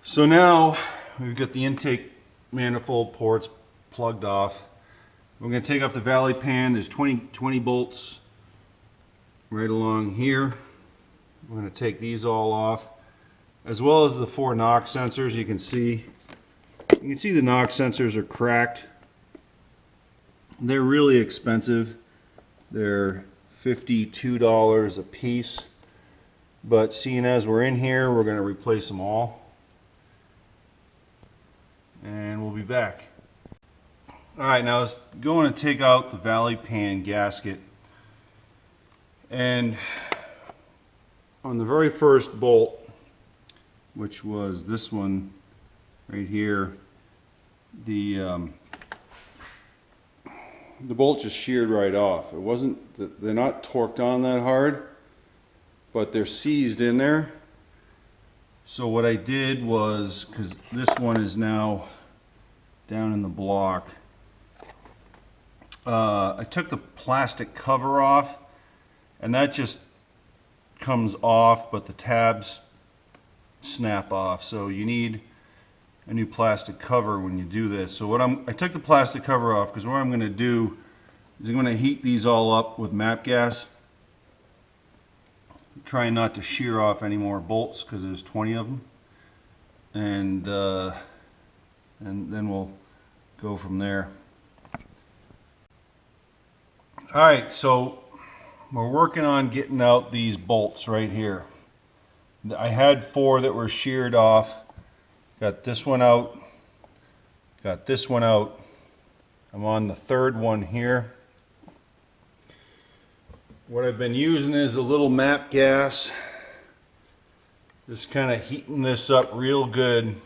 So now we've got the intake manifold ports plugged off. We're going to take off the valley pan. There's 20 bolts right along here. We're going to take these all off, as well as the 4 knock sensors. You can see the knock sensors are cracked. They're really expensive. They're $52 a piece. But seeing as we're in here, we're going to replace them all. And we'll be back. Alright, now it's going to take out the valley pan gasket. And on the very first bolt, which was this one right here, the bolt just sheared right off. It wasn't, they're not torqued on that hard, but they're seized in there. So what I did was, because this one is now down in the block, I took the plastic cover off, and that just comes off, but the tabs snap off. So you need a new plastic cover when you do this. So I took the plastic cover off because what I'm going to do is I'm going to heat these all up with MAPP gas. Trying not to shear off any more bolts because there's 20 of them, and then we'll go from there. All right, so we're working on getting out these bolts right here. I had 4 that were sheared off. Got this one out. Got this one out. I'm on the 3rd one here. What I've been using is a little MAPP gas. Just kind of heating this up real good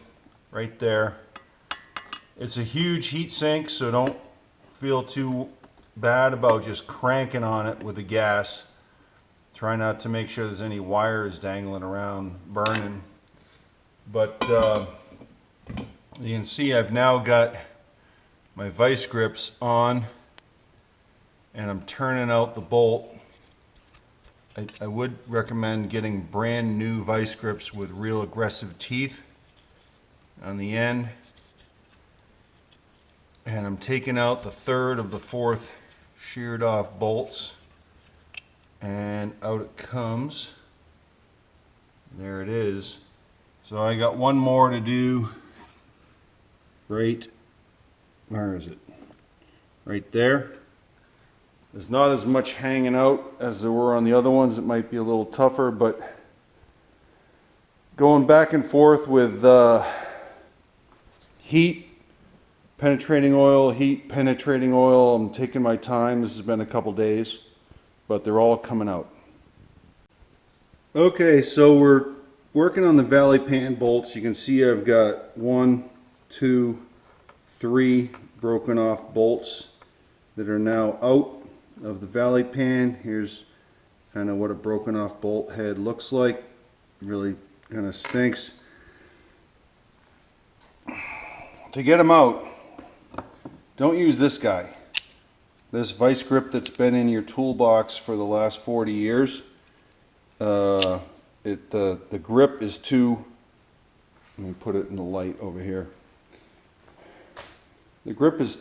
right there. It's a huge heat sink, so don't feel too bad about just cranking on it with the gas. Try not to make sure there's any wires dangling around burning. But you can see I've now got my vice grips on, and I'm turning out the bolt. I would recommend getting brand new vice grips with real aggressive teeth on the end. And I'm taking out the 3rd of the 4th sheared off bolts, and out it comes. There it is. So I got one more to do. Right, where is it? Right there. There's not as much hanging out as there were on the other ones. It might be a little tougher, but going back and forth with heat, penetrating oil, heat, penetrating oil. I'm taking my time. This has been a couple days, but they're all coming out. Okay, so we're working on the valley pan bolts. You can see I've got 1, 2, 3 broken off bolts that are now out of the valley pan. Here's kind of what a broken off bolt head looks like. Really kind of stinks. To get them out, don't use this guy. This vice grip that's been in your toolbox for the last 40 years. The grip is too, let me put it in the light over here. The grip's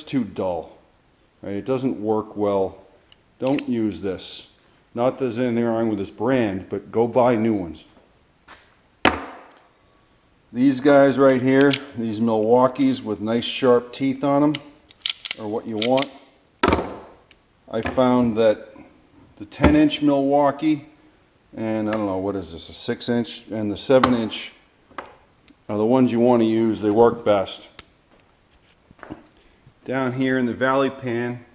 too dull. Right? It doesn't work well. Don't use this. Not that there's anything wrong with this brand, but go buy new ones. These guys right here, these Milwaukees with nice sharp teeth on them, are what you want. I found that the 10-inch Milwaukee, and I don't know, what is this, a 6-inch, and the 7-inch are the ones you want to use. They work best. Down here in the valley pan,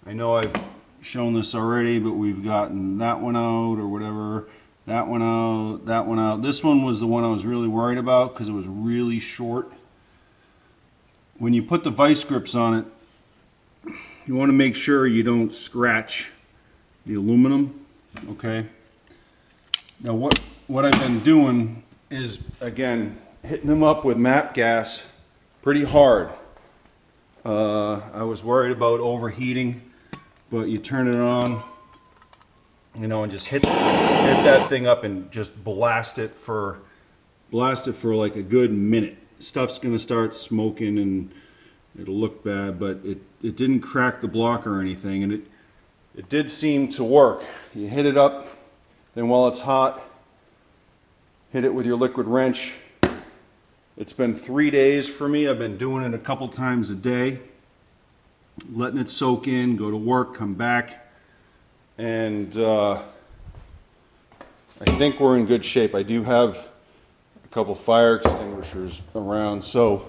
I know I've shown this already, but we've gotten that one out or whatever, that one out, that one out. This one was the one I was really worried about because it was really short. When you put the vice grips on it, you want to make sure you don't scratch the aluminum, okay? Now what I've been doing is, again, hitting them up with MAPP gas pretty hard. I was worried about overheating, but you turn it on, you know, and just hit that thing up and just blast it for blast it for like a good minute. Stuff's gonna start smoking and it'll look bad, but it didn't crack the block or anything, and it did seem to work. You hit it up, then while it's hot, hit it with your liquid wrench. It's been 3 days for me. I've been doing it a couple times a day, letting it soak in, go to work, come back, and I think we're in good shape. I do have a couple fire extinguishers around, so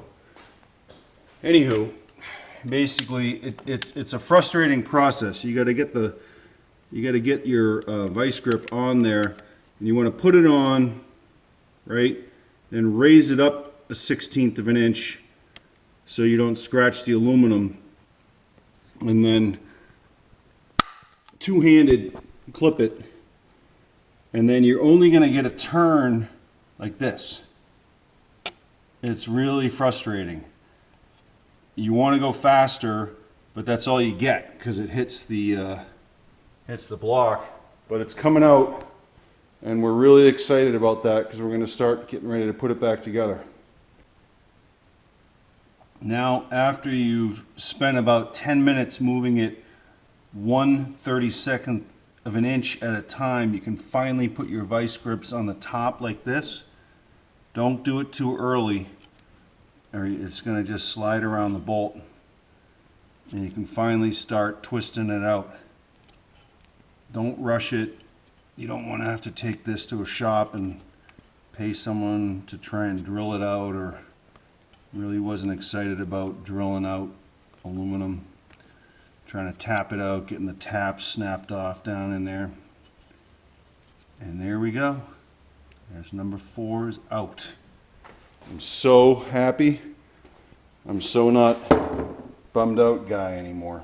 anywho, basically it's a frustrating process. You got to get your vice grip on there, and you want to put it on, right, then raise it up a 1/16 of an inch so you don't scratch the aluminum, and then two-handed clip it, and then you're only going to get a turn like this. It's really frustrating. You want to go faster, but that's all you get because it hits the block. But it's coming out, and we're really excited about that because we're going to start getting ready to put it back together. Now, after you've spent about 10 minutes moving it 1/32 of an inch at a time, you can finally put your vice grips on the top like this. Don't do it too early, or it's going to just slide around the bolt, and you can finally start twisting it out. Don't rush it. You don't want to have to take this to a shop and pay someone to try and drill it out, or really wasn't excited about drilling out aluminum, trying to tap it out, getting the tab snapped off down in there. And there we go. There's number 4 is out. I'm so happy. I'm so not bummed out guy anymore.